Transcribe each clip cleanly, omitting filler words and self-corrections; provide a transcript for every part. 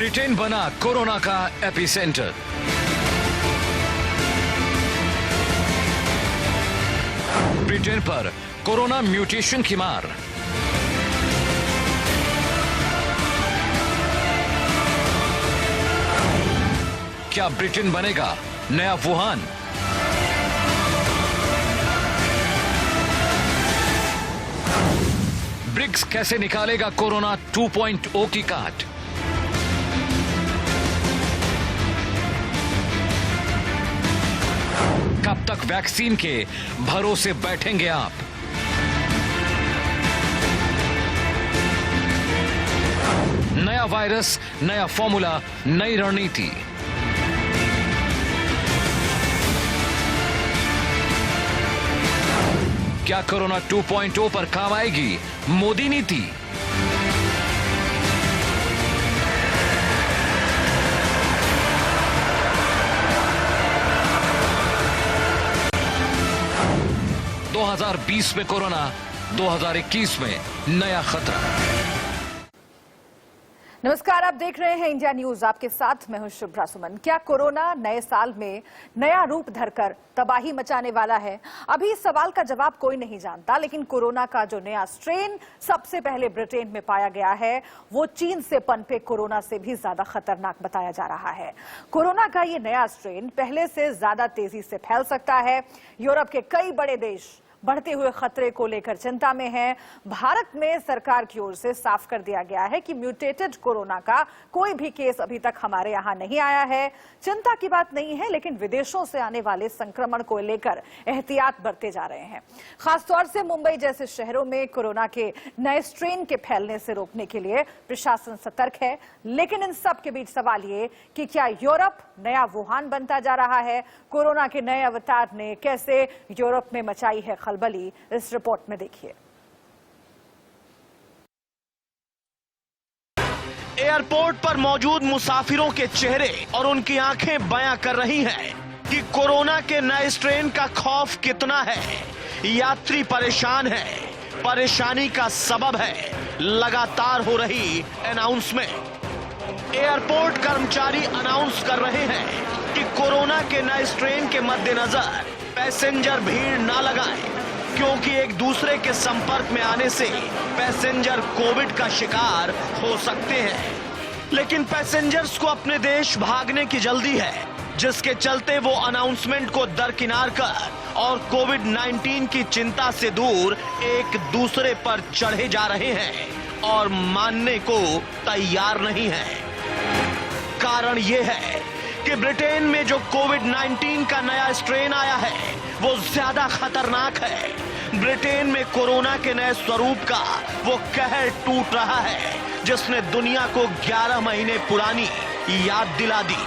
Britain बना corona का epicentre. Britain पर कोरोना म्यूटेशन की मार। क्या ब्रिटेन बनेगा नया वुहान? ब्रिक्स कैसे निकालेगा कोरोना 2.0 की काट? कब तक वैक्सीन के भरोसे बैठेंगे आप? नया वायरस, नया फॉर्मूला, नई रणनीति। क्या कोरोना 2.0 पर काम आएगी मोदी नीति? दो 2020 में कोरोना, 2021 में नया खतरा। नमस्कार, आप देख रहे हैं इंडिया न्यूज। आपके साथ मैं हूं शुभ्रा सुमन। क्या कोरोना नए साल में नया रूप धरकर तबाही मचाने वाला है? अभी इस सवाल का जवाब कोई नहीं जानता, लेकिन कोरोना का जो नया स्ट्रेन सबसे पहले ब्रिटेन में पाया गया है, वो चीन से पनपे कोरोना से भी ज्यादा खतरनाक बताया जा रहा है। कोरोना का ये नया स्ट्रेन पहले से ज्यादा तेजी से फैल सकता है। यूरोप के कई बड़े देश बढ़ते हुए खतरे को लेकर चिंता में है। भारत में सरकार की ओर से साफ कर दिया गया है कि म्यूटेटेड कोरोना का कोई भी केस अभी तक हमारे यहां नहीं आया है। चिंता की बात नहीं है, लेकिन विदेशों से आने वाले संक्रमण को लेकर एहतियात बरते जा रहे हैं। खासतौर से मुंबई जैसे शहरों में कोरोना के नए स्ट्रेन के फैलने से रोकने के लिए प्रशासन सतर्क है। लेकिन इन सब के बीच सवाल ये कि क्या यूरोप नया वुहान बनता जा रहा है? कोरोना के नए अवतार ने कैसे यूरोप में मचाई है खलबली, इस रिपोर्ट में देखिए। एयरपोर्ट पर मौजूद मुसाफिरों के चेहरे और उनकी आंखें बयां कर रही हैं कि कोरोना के नए स्ट्रेन का खौफ कितना है। यात्री परेशान है। परेशानी का सबब है लगातार हो रही अनाउंसमेंट। एयरपोर्ट कर्मचारी अनाउंस कर रहे हैं कि कोरोना के नए स्ट्रेन के मद्देनजर पैसेंजर भीड़ ना लगाएं, क्योंकि एक दूसरे के संपर्क में आने से पैसेंजर कोविड का शिकार हो सकते हैं। लेकिन पैसेंजर्स को अपने देश भागने की जल्दी है, जिसके चलते वो अनाउंसमेंट को दरकिनार कर और कोविड-19 की चिंता से दूर एक दूसरे पर चढ़े जा रहे हैं और मानने को तैयार नहीं है। कारण ये है कि ब्रिटेन में जो कोविड-19 का नया स्ट्रेन आया है, वो ज्यादा खतरनाक है। ब्रिटेन में कोरोना के नए स्वरूप का वो कहर टूट रहा है, जिसने दुनिया को 11 महीने पुरानी याद दिला दी।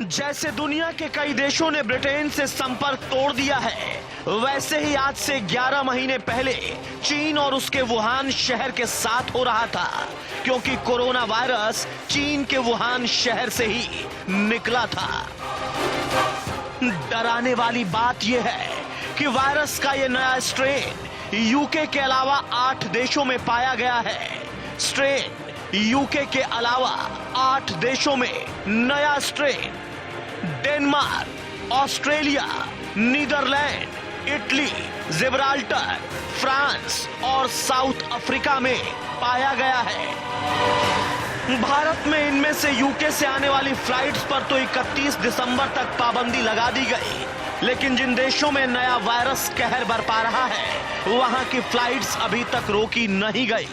जैसे दुनिया के कई देशों ने ब्रिटेन से संपर्क तोड़ दिया है, वैसे ही आज से 11 महीने पहले चीन और उसके वुहान शहर के साथ हो रहा था, क्योंकि कोरोना वायरस चीन के वुहान शहर से ही निकला था। डराने वाली बात यह है कि वायरस का यह नया स्ट्रेन यूके के अलावा 8 देशों में पाया गया है। स्ट्रेन यूके के अलावा 8 देशों में नया strain Denmark, Australia, Netherland, Italy, Gibraltar, France और साउथ अफ्रीका में पाया गया है। भारत में इनमें से यूके से आने वाली फ्लाइट्स पर तो 31 दिसंबर तक पाबंदी लगा दी गई, लेकिन जिन देशों में नया वायरस कहर बरपा रहा है, वहां की फ्लाइट्स अभी तक रोकी नहीं गई।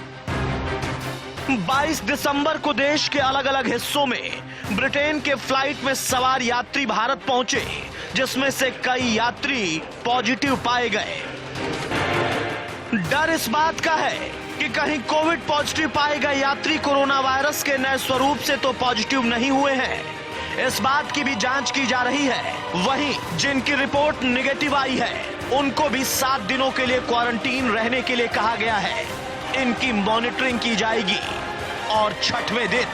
22 दिसंबर को देश के अलग अलग हिस्सों में ब्रिटेन के फ्लाइट में सवार यात्री भारत पहुंचे, जिसमें से कई यात्री पॉजिटिव पाए गए। डर इस बात का है कि कहीं कोविड पॉजिटिव पाए गए यात्री कोरोना वायरस के नए स्वरूप से तो पॉजिटिव नहीं हुए हैं। इस बात की भी जांच की जा रही है। वहीं जिनकी रिपोर्ट नेगेटिव आई है, उनको भी 7 दिनों के लिए क्वारंटीन रहने के लिए कहा गया है। इनकी मॉनिटरिंग की जाएगी और 6वें दिन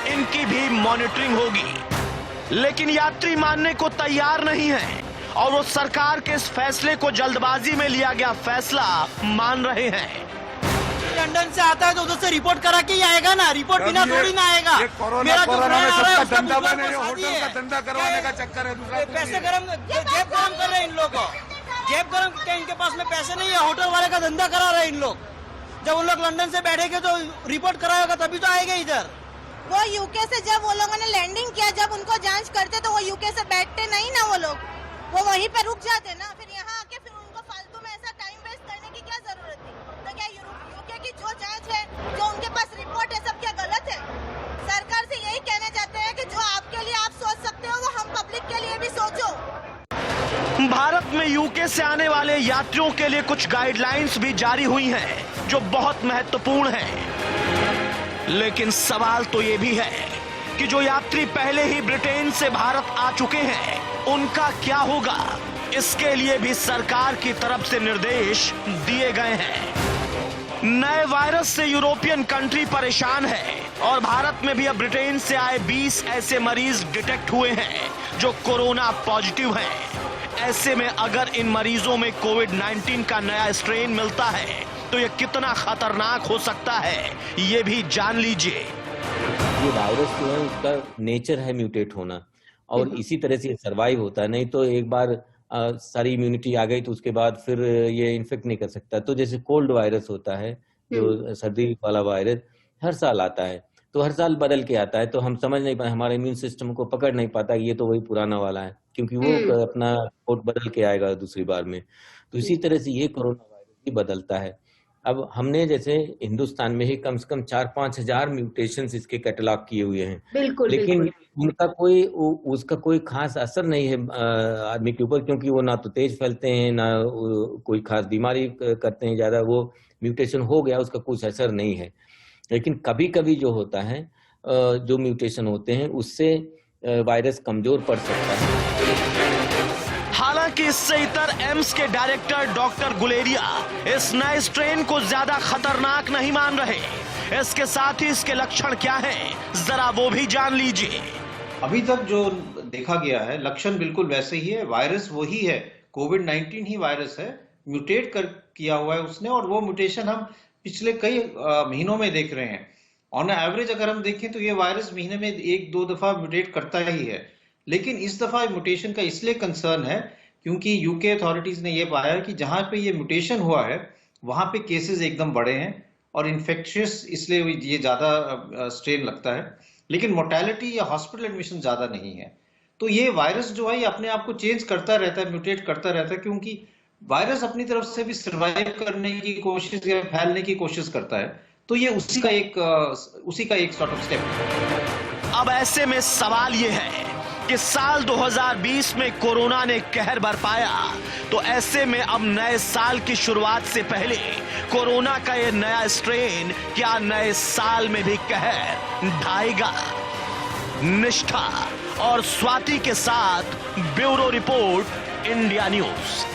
इनकी भी मॉनिटरिंग होगी। लेकिन यात्री मानने को तैयार नहीं है और वो सरकार के इस फैसले को जल्दबाजी में लिया गया फैसला मान रहे हैं। लंदन से आता है तो उधर से रिपोर्ट करा के ही आएगा ना, रिपोर्ट बिना थोड़ी ना आएगा। मेरा जो कोरोना में सबका धंधा बने, है, होटल का धंधा करवाने का चक्कर है। दूसरा पैसे गरम, जेब गरम कर रहे हैं इन लोगों को, जेब गरम क्या इनके पास में पैसे नहीं है, होटल वाले का धंधा करा रहे हैं इन लोग। जब उन लोग लंदन से बैठेंगे तो रिपोर्ट कराएगा तभी तो आएगा इधर। वो यूके से जब वो लोगों ने लैंडिंग किया, जब उनको जांच करते तो वो यूके से बैठते नहीं ना, वो लोग वो वहीं पे रुक जाते ना। फिर यहाँ आके फिर उनको फालतू में ऐसा टाइम वेस्ट करने की क्या जरूरत थी? तो क्या यूके की जो जांच है, जो उनके पास रिपोर्ट है, सब क्या गलत है? सरकार से यही कहना चाहते हैं कि जो आपके लिए आप सोच सकते हो वो हम पब्लिक के लिए भी सोचो। भारत में यूके से आने वाले यात्रियों के लिए कुछ गाइडलाइंस भी जारी हुई हैं, जो बहुत महत्वपूर्ण हैं। लेकिन सवाल तो ये भी है कि जो यात्री पहले ही ब्रिटेन से भारत आ चुके हैं, उनका क्या होगा? इसके लिए भी सरकार की तरफ से निर्देश दिए गए हैं। नए वायरस से यूरोपियन कंट्री परेशान है और भारत में भी अब ब्रिटेन से आए 20 ऐसे मरीज डिटेक्ट हुए हैं जो कोरोना पॉजिटिव हैं। ऐसे में अगर इन मरीजों में कोविड-19 का नया स्ट्रेन मिलता है तो ये कितना खतरनाक हो सकता है, ये भी जान लीजिए। ये वायरस जो है उसका नेचर है म्यूटेट होना, और इसी तरह से सरवाइव होता है। नहीं तो एक बार सारी इम्यूनिटी आ गई तो उसके बाद फिर ये इन्फेक्ट नहीं कर सकता। तो जैसे कोल्ड वायरस होता है, जो सर्दी वाला वायरस हर साल आता है, तो हर साल बदल के आता है, तो हम समझ नहीं पाए, हमारे इम्यून सिस्टम को पकड़ नहीं पाता ये तो वही पुराना वाला है, क्योंकि वो अपना कोड बदल के आएगा दूसरी बार में। तो इसी तरह से ये कोरोना वायरस भी बदलता है। अब हमने जैसे हिंदुस्तान में ही कम से कम 4-5 हजार म्यूटेशंस इसके कैटलॉग किए हुए हैं, लेकिन उनका उसका कोई खास असर नहीं है आदमी के ऊपर, क्योंकि वो ना तो तेज फैलते हैं, ना कोई खास बीमारी करते हैं ज्यादा। वो म्यूटेशन हो गया उसका कुछ असर नहीं है। लेकिन कभी कभी जो होता है, जो म्यूटेशन होते हैं उससे वायरस कमजोर पड़ सकता है। हालांकि इससे इतर एम्स के डायरेक्टर डॉक्टर गुलेरिया इस नए स्ट्रेन को ज्यादा खतरनाक नहीं मान रहे। इसके साथ ही इसके लक्षण क्या हैं, जरा वो भी जान लीजिए। अभी तक जो देखा गया है लक्षण बिल्कुल वैसे ही है, वायरस वही है, कोविड-19 ही वायरस है, म्यूटेट किया हुआ है उसने, और वो म्यूटेशन हम पिछले कई महीनों में देख रहे हैं। ऑन एवरेज अगर हम देखें तो ये वायरस महीने में 1-2 दफा म्यूटेट करता ही है। लेकिन इस दफा म्यूटेशन का इसलिए कंसर्न है क्योंकि यूके अथॉरिटीज ने ये पाया कि जहां पे ये म्यूटेशन हुआ है वहां पे केसेस एकदम बढ़े हैं और इन्फेक्शियस, इसलिए ये ज्यादा स्ट्रेन लगता है, लेकिन मोर्टेलिटी या हॉस्पिटल एडमिशन ज्यादा नहीं है। तो ये वायरस जो है ये अपने आप को चेंज करता रहता है, म्यूटेट करता रहता है, क्योंकि वायरस अपनी तरफ से भी सर्वाइव करने की कोशिश या फैलने की कोशिश करता है। तो ये उसी का एक सॉर्ट ऑफ स्टेप है। अब ऐसे में सवाल ये है कि साल 2020 में कोरोना ने कहर बरपाया, तो ऐसे में अब नए साल की शुरुआत से पहले कोरोना का ये नया स्ट्रेन क्या नए साल में भी कहर ढाएगा? निष्ठा और स्वाति के साथ ब्यूरो रिपोर्ट, इंडिया न्यूज।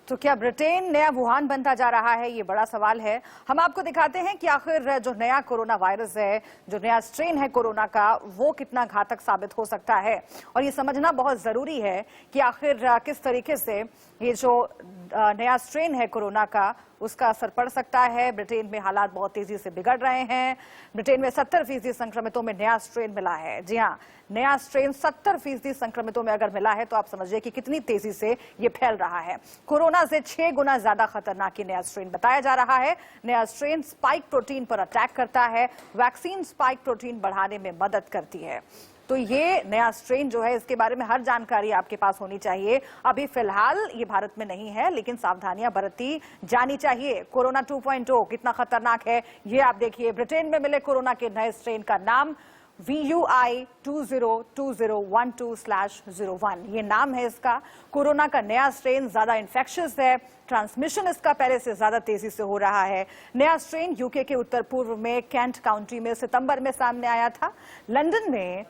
तो क्या ब्रिटेन नया वुहान बनता जा रहा है, ये बड़ा सवाल है। हम आपको दिखाते हैं कि आखिर जो नया कोरोना वायरस है, जो नया स्ट्रेन है कोरोना का, वो कितना घातक साबित हो सकता है। और ये समझना बहुत जरूरी है कि आखिर किस तरीके से ये जो नया स्ट्रेन है कोरोना का, उसका असर पड़ सकता है। ब्रिटेन में हालात बहुत तेजी से बिगड़ रहे हैं। ब्रिटेन में 70% संक्रमितों में नया स्ट्रेन मिला है। जी हाँ, नया स्ट्रेन 70% संक्रमितों में अगर मिला है तो आप समझिए कि कितनी तेजी से ये फैल रहा है। कोरोना से 6 गुना ज्यादा खतरनाक ये नया स्ट्रेन बताया जा रहा है। नया स्ट्रेन स्पाइक प्रोटीन पर अटैक करता है। वैक्सीन स्पाइक प्रोटीन बढ़ाने में मदद करती है। तो ये नया स्ट्रेन जो है, इसके बारे में हर जानकारी आपके पास होनी चाहिए। अभी फिलहाल ये भारत में नहीं है, लेकिन सावधानियां बरती जानी चाहिए। कोरोना 2.0 कितना खतरनाक है ये आप देखिए। ब्रिटेन में मिले कोरोना के नए स्ट्रेन का नाम VUI 202012/01 ये नाम है इसका। कोरोना का नया स्ट्रेन ज्यादा इन्फेक्शियस है, ट्रांसमिशन इसका पहले से ज्यादा तेजी से हो रहा है। नया स्ट्रेन यूके के उत्तर पूर्व में कैंट काउंटी में सितंबर में सामने आया था। लंदन में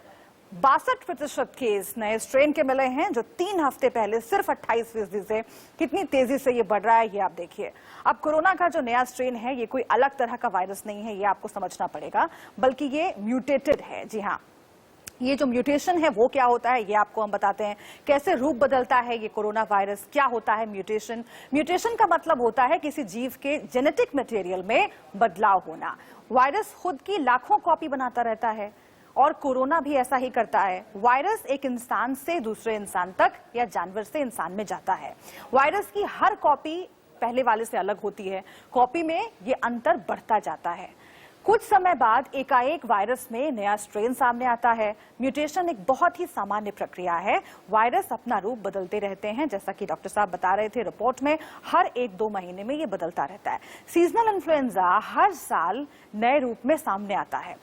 62% केस नए स्ट्रेन के मिले हैं, जो 3 हफ्ते पहले सिर्फ 28% से कितनी तेजी से ये बढ़ रहा है ये आप देखिए। अब कोरोना का जो नया स्ट्रेन है ये कोई अलग तरह का वायरस नहीं है, ये आपको समझना पड़ेगा, बल्कि ये म्यूटेटेड है। जी हाँ, ये जो म्यूटेशन है वो क्या होता है ये आपको हम बताते हैं। कैसे रूप बदलता है ये कोरोना वायरस, क्या होता है म्यूटेशन। म्यूटेशन का मतलब होता है किसी जीव के जेनेटिक मटेरियल में बदलाव होना। वायरस खुद की लाखों कॉपी बनाता रहता है और कोरोना भी ऐसा ही करता है। वायरस एक इंसान से दूसरे इंसान तक या जानवर से इंसान में जाता है। वायरस की हर कॉपी पहले वाले से अलग होती है। कॉपी में ये अंतर बढ़ता जाता है। कुछ समय बाद एकाएक वायरस में नया स्ट्रेन सामने आता है। म्यूटेशन एक बहुत ही सामान्य प्रक्रिया है। वायरस अपना रूप बदलते रहते हैं, जैसा कि डॉक्टर साहब बता रहे थे रिपोर्ट में, हर 1-2 महीने में ये बदलता रहता है। सीजनल इन्फ्लुएंजा हर साल नए रूप में सामने आता है।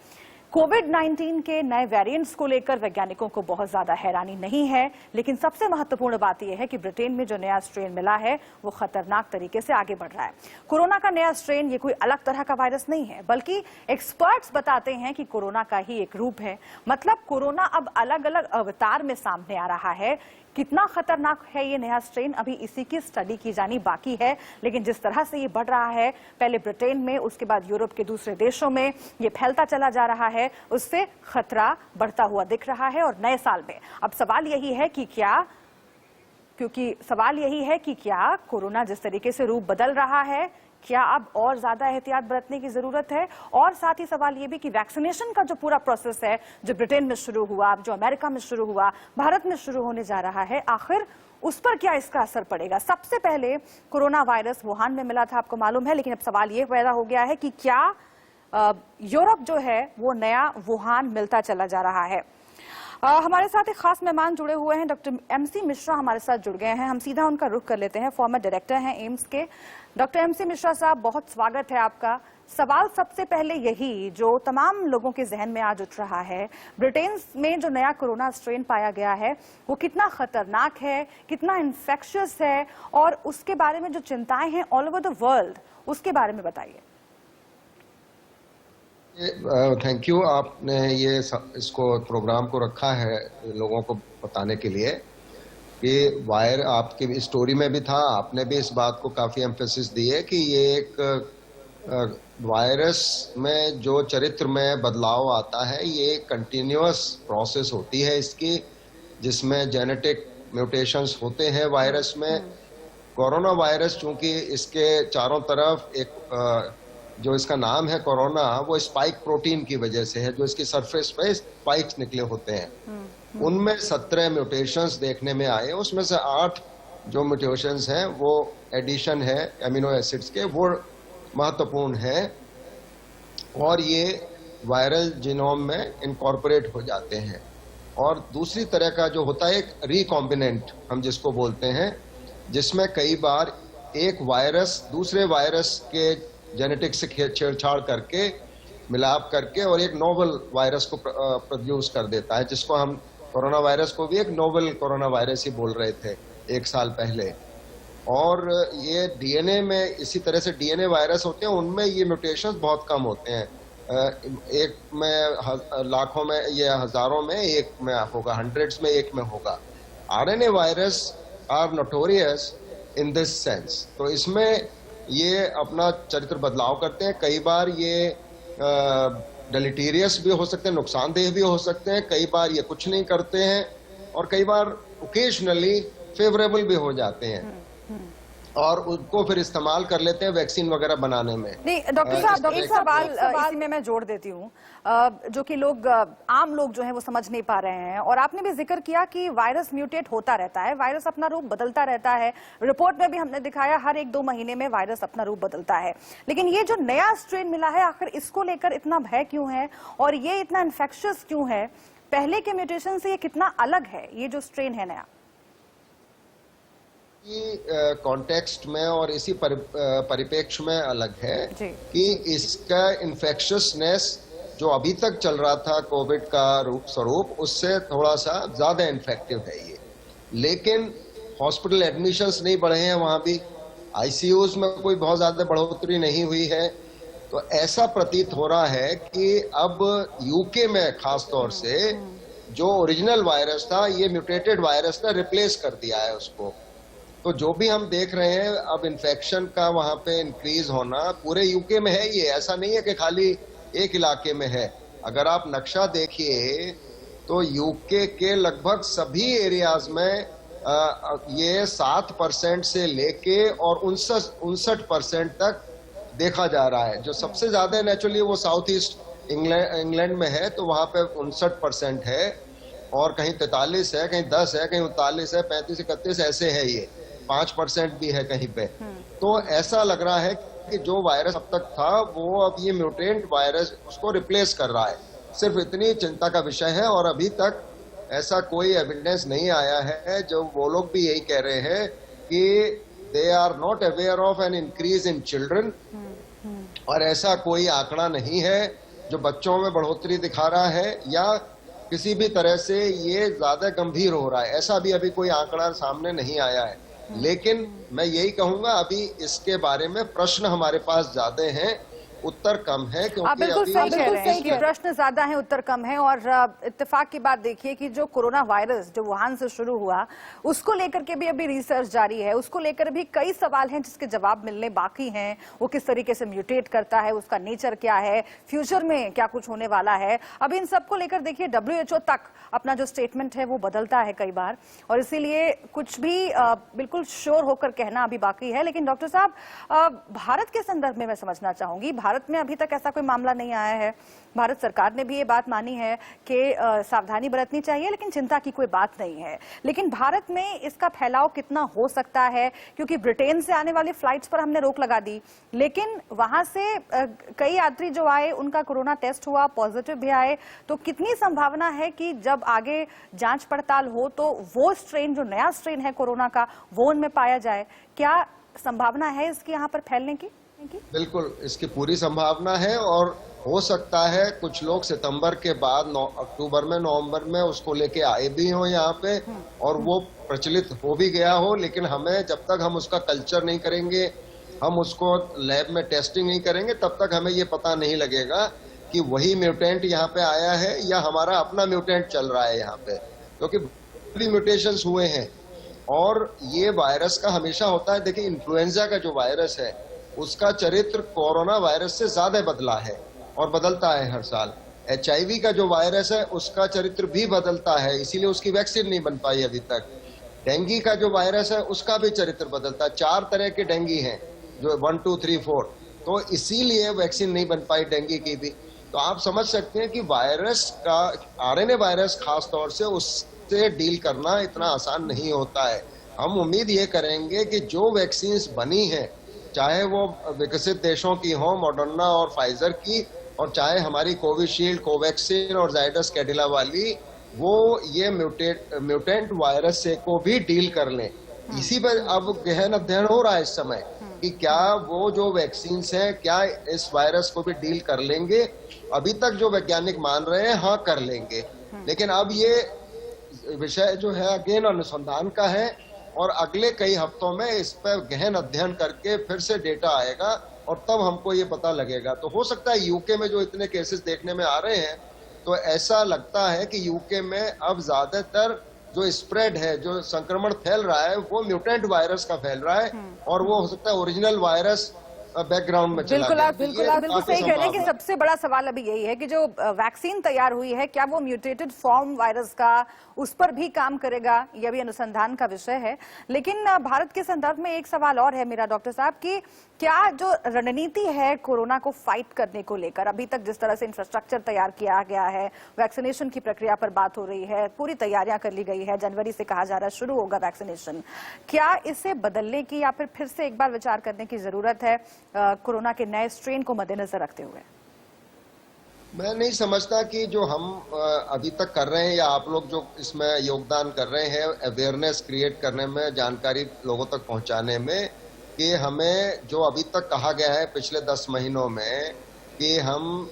कोविड-19 के नए वेरिएंट्स को लेकर वैज्ञानिकों को बहुत ज्यादा हैरानी नहीं है, लेकिन सबसे महत्वपूर्ण बात यह है कि ब्रिटेन में जो नया स्ट्रेन मिला है वो खतरनाक तरीके से आगे बढ़ रहा है। कोरोना का नया स्ट्रेन ये कोई अलग तरह का वायरस नहीं है, बल्कि एक्सपर्ट्स बताते हैं कि कोरोना का ही एक रूप है। मतलब कोरोना अब अलग अलग अवतार में सामने आ रहा है। कितना खतरनाक है ये नया स्ट्रेन, अभी इसी की स्टडी की जानी बाकी है, लेकिन जिस तरह से ये बढ़ रहा है, पहले ब्रिटेन में, उसके बाद यूरोप के दूसरे देशों में ये फैलता चला जा रहा है, उससे खतरा बढ़ता हुआ दिख रहा है। और नए साल में अब सवाल यही है कि क्या कोरोना जिस तरीके से रूप बदल रहा है, क्या अब और ज्यादा एहतियात बरतने की जरूरत है। और साथ ही सवाल ये भी कि वैक्सीनेशन का जो पूरा प्रोसेस है, जो ब्रिटेन में शुरू हुआ, जो अमेरिका में शुरू हुआ, भारत में शुरू होने जा रहा है, आखिर उस पर क्या इसका असर पड़ेगा। सबसे पहले कोरोना वायरस वुहान में मिला था, आपको मालूम है, लेकिन अब सवाल ये पैदा हो गया है कि क्या यूरोप जो है वो नया वुहान मिलता चला जा रहा है। हमारे साथ एक खास मेहमान जुड़े हुए हैं, डॉक्टर MC मिश्रा हमारे साथ जुड़ गए हैं। हम सीधा उनका रुख कर लेते हैं। फॉर्मर डायरेक्टर हैं एम्स के। डॉक्टर MC मिश्रा साहब, बहुत स्वागत है आपका। सवाल सबसे पहले यही जो तमाम लोगों के जहन में आज उठ रहा है, ब्रिटेन में जो नया कोरोना स्ट्रेन पाया गया है वो कितना खतरनाक है, कितना इन्फेक्शियस है, और उसके बारे में जो चिंताएं हैं ऑल ओवर द वर्ल्ड, उसके बारे में बताइए। थैंक यू, आपने इसको प्रोग्राम को रखा है लोगों को बताने के लिए कि आपकी स्टोरी में भी था, आपने भी इस बात को काफी एम्फेसिस दी है कि ये एक वायरस में जो चरित्र में बदलाव आता है ये कंटिन्यूअस प्रोसेस होती है इसकी, जिसमें जेनेटिक म्यूटेशंस होते हैं वायरस में। कोरोना वायरस चूंकि इसके चारों तरफ एक जो इसका नाम है कोरोना, वो स्पाइक प्रोटीन की वजह से है, जो इसकी सरफेस पे स्पाइक्स निकले होते हैं। उनमें 17 म्यूटेशंस देखने में आए, उसमें से 8 जो म्यूटेशंस हैं वो एडिशन है एमिनो एसिड्स के, वो महत्वपूर्ण है और ये वायरल जीनोम में इनकॉर्पोरेट हो जाते हैं। और दूसरी तरह का जो होता है एक रिकॉम्बिनेंट हम जिसको बोलते हैं, जिसमें कई बार एक वायरस दूसरे वायरस के जेनेटिक से छेड़छाड़ करके मिलाप करके और एक नोवेल वायरस को प्रोड्यूस कर देता है, जिसको हम कोरोना वायरस को भी एक नोवेल कोरोना वायरस ही बोल रहे थे 1 साल पहले। और ये डीएनए में इसी तरह से डीएनए वायरस होते हैं, उनमें ये म्यूटेशंस बहुत कम होते हैं। एक में लाखों में, ये हजारों में एक में होगा, हंड्रेड्स में एक में होगा। RNA virus are notorious in this sense. तो इसमें ये अपना चरित्र बदलाव करते हैं। कई बार ये डेलिटीरियस भी हो सकते हैं, नुकसानदेह भी हो सकते हैं, कई बार ये कुछ नहीं करते हैं, और कई बार ओकेजनली फेवरेबल भी हो जाते हैं और उनको फिर इस्तेमाल कर लेते हैं वैक्सीन वगैरह बनाने में। नहीं डॉक्टर साहब, एक सवाल इसी में मैं जोड़ देती हूँ, जो कि आम लोग जो हैं वो समझ नहीं पा रहे हैं। और आपने भी जिक्र किया कि वायरस म्यूटेट होता रहता है, वायरस अपना रूप बदलता रहता है। रिपोर्ट में भी हमने दिखाया हर 1-2 महीने में वायरस अपना रूप बदलता है। लेकिन ये जो नया स्ट्रेन मिला है, आखिर इसको लेकर इतना भय क्यों है और ये इतना इन्फेक्शियस क्यों है? पहले के म्यूटेशन से ये कितना अलग है ये जो स्ट्रेन है नया? कॉन्टेक्स्ट में और इसी परिप्रेक्ष्य में अलग है कि इसका इन्फेक्शियसनेस जो अभी तक चल रहा था कोविड का रूप स्वरूप, उससे थोड़ा सा ज्यादा इन्फेक्टिव है ये। लेकिन हॉस्पिटल एडमिशंस नहीं बढ़े हैं, वहां भी आईसीयूज में कोई बहुत ज्यादा बढ़ोतरी नहीं हुई है। तो ऐसा प्रतीत हो रहा है कि अब यूके में खास तौर से जो ओरिजिनल वायरस था, ये म्यूटेटेड वायरस ने रिप्लेस कर दिया है उसको। तो जो भी हम देख रहे हैं अब इन्फेक्शन का वहां पे इंक्रीज होना पूरे यूके में है, ये ऐसा नहीं है कि खाली एक इलाके में है। अगर आप नक्शा देखिए तो यूके के लगभग सभी एरियाज में ये 7% से लेके और 59% तक देखा जा रहा है। जो सबसे ज्यादा नेचुरली वो साउथ ईस्ट इंग्लैंड में है, तो वहां पे 59% है, और कहीं 43 है, कहीं 10 है, कहीं 39 है, 35, 31 ऐसे है। ये 5% भी है कहीं पे। तो ऐसा लग रहा है कि जो वायरस अब तक था वो अब ये म्यूटेंट वायरस उसको रिप्लेस कर रहा है। सिर्फ इतनी चिंता का विषय है, और अभी तक ऐसा कोई एविडेंस नहीं आया है। जो वो लोग भी यही कह रहे हैं कि they are not aware of an increase in children, और ऐसा कोई आंकड़ा नहीं है जो बच्चों में बढ़ोतरी दिखा रहा है या किसी भी तरह से ये ज्यादा गंभीर हो रहा है। ऐसा भी अभी कोई आंकड़ा सामने नहीं आया है। लेकिन मैं यही कहूंगा अभी इसके बारे में प्रश्न हमारे पास ज्यादा हैं, उत्तर कम है, क्योंकि बिल्कुल अभी सही कह रहे हैं कि प्रश्न ज्यादा हैं, उत्तर कम है। और इत्तेफाक की बात देखिए कि जो कोरोना वायरस जो वुहान से शुरू हुआ उसको लेकर के भी अभी रिसर्च जारी है, उसको लेकर भी कई सवाल हैं जिसके जवाब मिलने बाकी हैं। वो किस तरीके से म्यूटेट करता है, उसका नेचर क्या है, फ्यूचर में क्या कुछ होने वाला है। अभी इन सबको लेकर देखिए WHO तक अपना जो स्टेटमेंट है वो बदलता है कई बार, और इसीलिए कुछ भी बिल्कुल श्योर होकर कहना अभी बाकी है। लेकिन डॉक्टर साहब, भारत के संदर्भ में मैं समझना चाहूंगी, भारत में अभी तक ऐसा कोई मामला नहीं आया है। भारत सरकार ने भी ये बात मानी है कि सावधानी बरतनी चाहिए, लेकिन चिंता की कोई बात नहीं है। लेकिन भारत में इसका फैलाव कितना हो सकता है, क्योंकि ब्रिटेन से आने वाली फ्लाइट्स पर हमने रोक लगा दी, लेकिन वहां से कई यात्री जो आए उनका कोरोना टेस्ट हुआ, पॉजिटिव भी आए। तो कितनी संभावना है कि जब आगे जांच पड़ताल हो तो वो स्ट्रेन, जो नया स्ट्रेन है कोरोना का, वो उनमें पाया जाए? क्या संभावना है इसकी यहाँ पर फैलने की? बिल्कुल, इसकी पूरी संभावना है, और हो सकता है कुछ लोग सितंबर के बाद अक्टूबर में, नवंबर में उसको लेके आए भी हो यहाँ पे, और वो प्रचलित हो भी गया हो। लेकिन हमें, जब तक हम उसका कल्चर नहीं करेंगे, हम उसको लैब में टेस्टिंग नहीं करेंगे, तब तक हमें ये पता नहीं लगेगा कि वही म्यूटेंट यहाँ पे आया है या हमारा अपना म्यूटेंट चल रहा है यहाँ पे, क्योंकि म्यूटेशंस हुए हैं। और ये वायरस का हमेशा होता है। देखिए, इन्फ्लुएंजा का जो वायरस है उसका चरित्र कोरोना वायरस से ज्यादा बदला है और बदलता है हर साल। HIV का जो वायरस है उसका चरित्र भी बदलता है, इसीलिए उसकी वैक्सीन नहीं बन पाई अभी तक। डेंगू का जो वायरस है उसका भी चरित्र बदलता है। 4 तरह के डेंगू हैं, जो 1, 2, 3, 4, तो इसीलिए वैक्सीन नहीं बन पाई डेंगू की भी। तो आप समझ सकते हैं कि वायरस का, RNA वायरस खास तौर से, उससे डील करना इतना आसान नहीं होता है। हम उम्मीद ये करेंगे कि जो वैक्सीन बनी है, चाहे वो विकसित देशों की हो, मॉडर्ना और फाइजर की, और चाहे हमारी कोविशील्ड, कोवैक्सीन और जाइडस कैडिला वाली, वो ये म्यूटेंट वायरस से को भी डील कर लें। इसी पर अब गहन अध्ययन हो रहा है इस समय कि क्या वो जो वैक्सीन हैं क्या इस वायरस को भी डील कर लेंगे। अभी तक जो वैज्ञानिक मान रहे हैं हाँ कर लेंगे, लेकिन अब ये विषय जो है अगेन अनुसंधान का है, और अगले कई हफ्तों में इस पर गहन अध्ययन करके फिर से डेटा आएगा, और तब हमको ये पता लगेगा। तो हो सकता है यूके में जो इतने केसेस देखने में आ रहे हैं, तो ऐसा लगता है कि यूके में अब ज्यादातर जो स्प्रेड है, जो संक्रमण फैल रहा है, वो म्यूटेंट वायरस का फैल रहा है, और वो हो सकता है ओरिजिनल वायरस बैकग्राउंड में चला गया। बिल्कुल सही कह रहे हैं कि सबसे बड़ा सवाल अभी यही है कि जो वैक्सीन तैयार हुई है, क्या वो म्यूटेटेड फॉर्म वायरस का उस पर भी काम करेगा, यह भी अनुसंधान का विषय है। लेकिन भारत के संदर्भ में एक सवाल और है मेरा, डॉक्टर साहब, कि क्या जो रणनीति है कोरोना को फाइट करने को लेकर, अभी तक जिस तरह से इंफ्रास्ट्रक्चर तैयार किया गया है, वैक्सीनेशन की प्रक्रिया पर बात हो रही है, पूरी तैयारियां कर ली गई है, जनवरी से कहा जा रहा है शुरू होगा वैक्सीनेशन, क्या इसे बदलने की या फिर से एक बार विचार करने की जरूरत है कोरोना के नए स्ट्रेन को मद्देनजर रखते हुए? मैं नहीं समझता कि जो हम अभी तक कर रहे हैं या आप लोग जो इसमें योगदान कर रहे हैं अवेयरनेस क्रिएट करने में, जानकारी लोगों तक पहुंचाने में, कि हमें जो अभी तक कहा गया है पिछले 10 महीनों में कि हम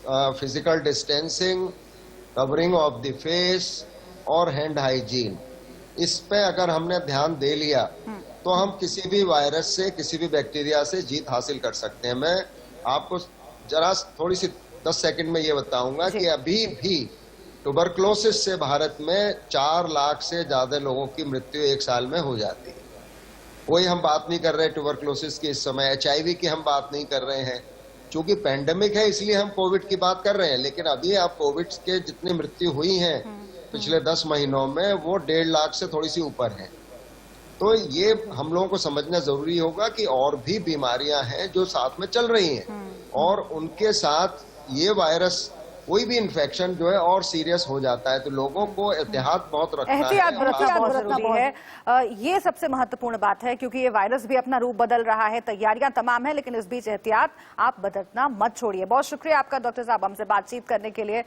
physical distancing, covering of the face और हैंड हाइजीन, इस पे अगर हमने ध्यान दे लिया तो हम किसी भी वायरस से, किसी भी बैक्टीरिया से जीत हासिल कर सकते हैं। मैं आपको जरा थोड़ी सी 10 सेकंड में ये बताऊंगा कि अभी भी ट्यूबरक्लोसिस से भारत में 4 लाख से ज्यादा लोगों की मृत्यु एक साल में हो जाती है। कोई हम बात नहीं कर रहे ट्यूबरक्लोसिस की इस समय, HIV की हम बात नहीं कर रहे हैं, क्योंकि पैंडेमिक है इसलिए हम कोविड की बात कर रहे हैं। लेकिन अभी आप कोविड के जितनी मृत्यु हुई हैं पिछले 10 महीनों में वो 1.5 लाख से थोड़ी सी ऊपर है। तो ये हम लोगों को समझना जरूरी होगा कि और भी बीमारियां हैं जो साथ में चल रही हैं और उनके साथ ये वायरस कोई भी इन्फेक्शन जो है और सीरियस हो जाता है। तो लोगों को एहतियात बहुत रखना है, एहतियात बरतना बहुत जरूरी है। ये सबसे महत्वपूर्ण बात है क्योंकि ये वायरस भी अपना रूप बदल रहा है, तैयारियां तमाम है, लेकिन इस बीच एहतियात आप बरतना मत छोड़िए। बहुत शुक्रिया आपका डॉक्टर साहब हमसे बातचीत करने के लिए।